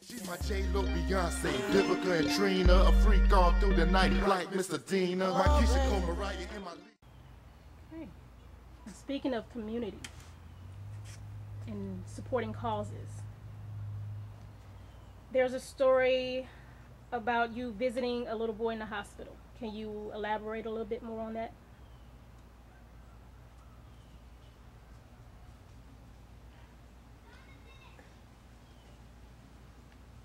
She's my J-Lo, Beyonce, Vivica and Trina, a freak all through the night like Mr. Dina. My Keisha Cole, Mariah in my Okay. Speaking of community and supporting causes, there's a story about you visiting a little boy in the hospital. Can you elaborate a little bit more on that?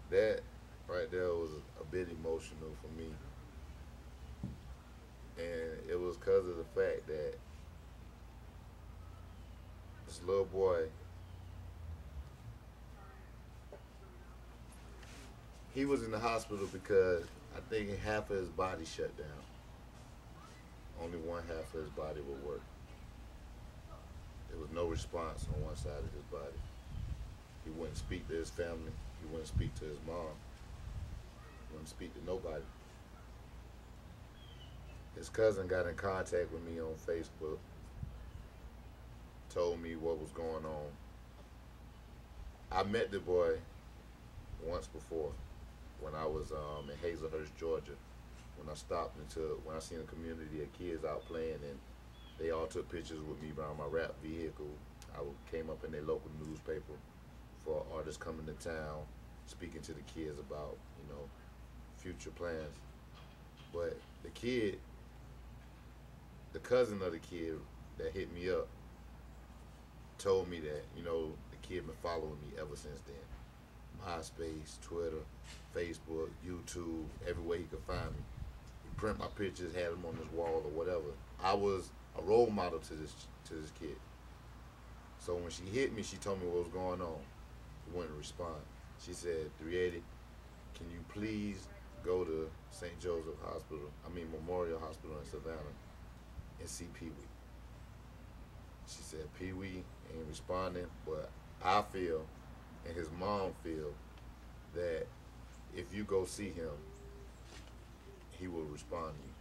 That right there was a bit emotional for me. And it was because of the fact that this little boy, he was in the hospital because I think half of his body shut down. Only one half of his body would work. There was no response on one side of his body. He wouldn't speak to his family. He wouldn't speak to his mom. He wouldn't speak to nobody. His cousin got in contact with me on Facebook, told me what was going on. I met the boy once before when I was in Hazelhurst, Georgia. When I seen a community of kids out playing and they all took pictures with me around my rap vehicle. I came up in their local newspaper for artists coming to town, speaking to the kids about, future plans. But the cousin of the kid that hit me up told me that, the kid been following me ever since then. MySpace, Twitter, Facebook, YouTube, everywhere he could find me. He print my pictures, had them on his wall or whatever. I was a role model to this kid. So when she hit me, she told me what was going on. He wouldn't respond. She said, 380, can you please go to St. Joseph Memorial Hospital in Savannah and see Pee-wee. She said, Pee-wee ain't responding, but I feel, and his mom feel, that if you go see him, he will respond to you.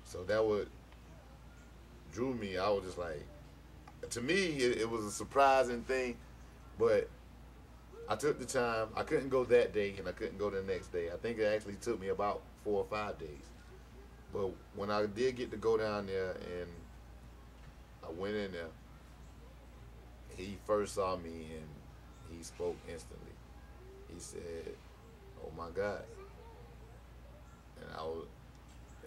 So that what drew me. I was just like, to me, it was a surprising thing, but I took the time. I couldn't go that day, and I couldn't go the next day. I think it actually took me about 4 or 5 days. But when I did get to go down there and I went in there, he first saw me and he spoke instantly. He said, "Oh my God." And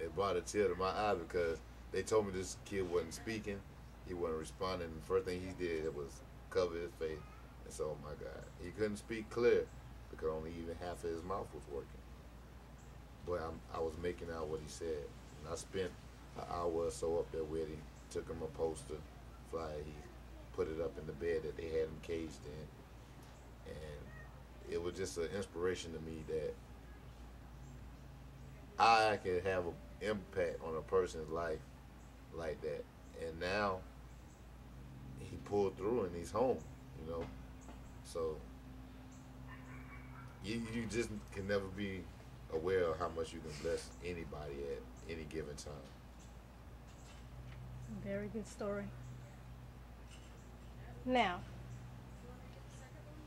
it brought a tear to my eye because they told me this kid wasn't speaking, he wasn't responding. The first thing he did was cover his face. And so, oh my God, he couldn't speak clear because only even half of his mouth was working. But I was making out what he said. And I spent an hour or so up there with him, took him a poster, flyer, he put it up in the bed that they had him caged in. And it was just an inspiration to me that I can have an impact on a person's life like that. And now he pulled through and he's home, So you just can never be aware of how much you can bless anybody at any given time. Very good story. Now,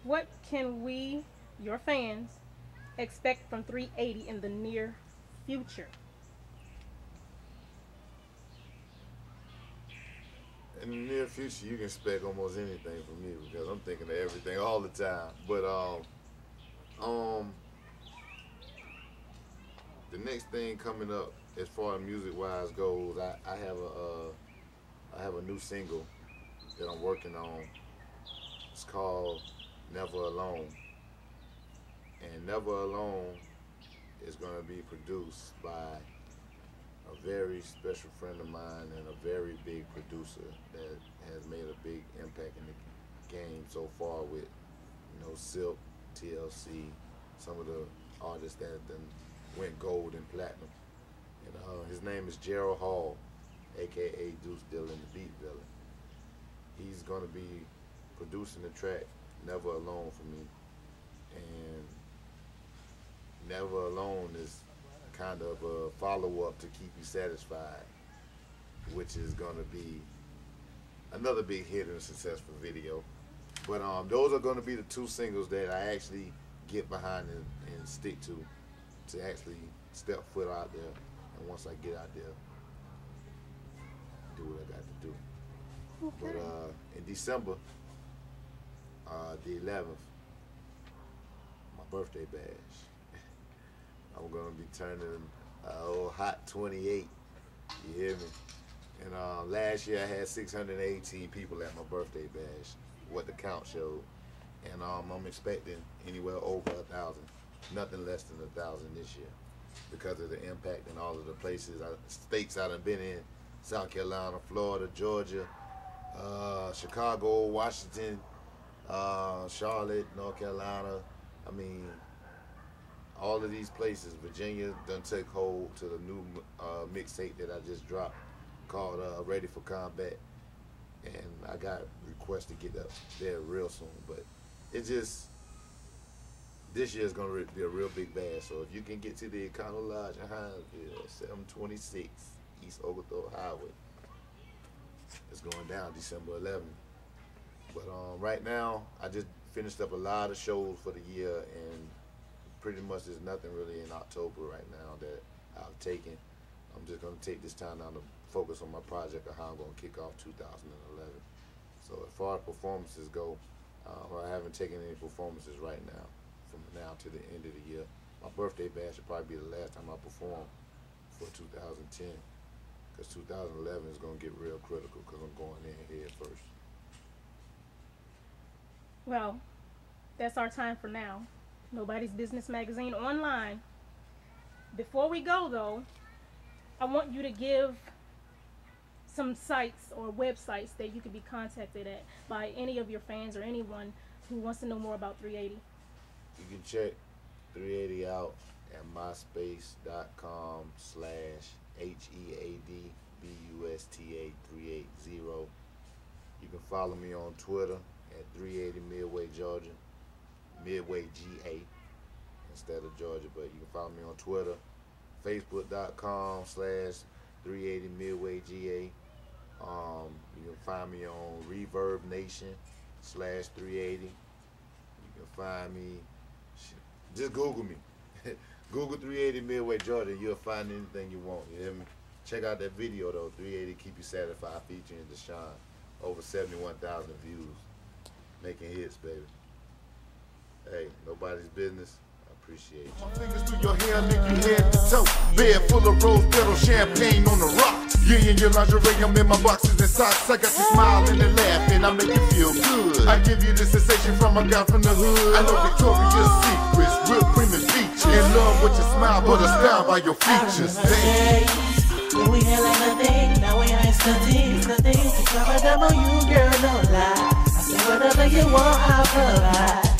what can we, your fans, expect from 380 in the near future? In the near future, you can expect almost anything from me because I'm thinking of everything all the time. But the next thing coming up, as far as music-wise goes, I have a new single that I'm working on. It's called "Never Alone," and "Never Alone" is going to be produced by a very special friend of mine and a very big producer that has made a big impact in the game so far with, Silk, TLC, some of the artists that then went gold and platinum. And his name is Gerald Hall, aka Deuce Dillon, the Beat Villain. He's gonna be producing the track "Never Alone" for me, and "Never Alone" is kind of a follow-up to "Keep You Satisfied," which is gonna be another big hit and successful video. But those are going to be the 2 singles that I actually get behind and stick to actually step foot out there. And once I get out there, do what I got to do. Okay. But in December, the 11th, my birthday bash. I'm going to be turning hot 28. You hear me? And last year I had 618 people at my birthday bash, what the count showed. And I'm expecting anywhere over 1,000, nothing less than 1,000 this year, because of the impact in all of the places, states I've been in: South Carolina, Florida, Georgia, Chicago, Washington, Charlotte, North Carolina. I mean, all of these places. Virginia done took hold to the new mixtape that I just dropped called Ready for Combat. And I got requests to get up there real soon. But it just, this year is going to be a real big bash. So if you can get to the Econo Lodge in Hinesville, 726 East Oglethorpe Highway, it's going down December 11th. But right now, I just finished up a lot of shows for the year, and pretty much there's nothing really in October right now that I've taken. I'm just going to take this time now to focus on my project of how I'm going to kick off 2011. So as far as performances go, I haven't taken any performances right now, from now to the end of the year. My birthday bash will probably be the last time I perform for 2010, because 2011 is going to get real critical, because I'm going in head first. Well, that's our time for now. Nobody's Business Magazine online. Before we go, though, I want you to give some sites or websites that you could be contacted at by any of your fans or anyone who wants to know more about 380. You can check 380 out at myspace.com/HEADBUSTA380. You can follow me on Twitter at 380 Midway Georgia, Midway GA instead of Georgia, but you can follow me on Twitter, Facebook.com/380 Midway GA. You can find me on Reverb Nation /380. You can find me, just Google me. Google 380 Midway Georgia, you'll find anything you want. You hear me? Check out that video though, 380 Keep You Satisfied featuring Deshaun. Over 71,000 views. Making hits, baby. Hey, nobody's business. I appreciate you. My fingers through your hair, lick you head to toe. Bed full of rose petal, champagne on the rocks. You in your lingerie, I'm in my boxes and socks. I got you smiling and laughing, I make you feel good. I give you the sensation from a guy from the hood. I know Victoria's Secrets, real cream and features. In love with your smile, but astounded by your features. When we had like nothing, now we ain't nothing. To cover double you, girl, no lie. I say whatever you want, I'll provide.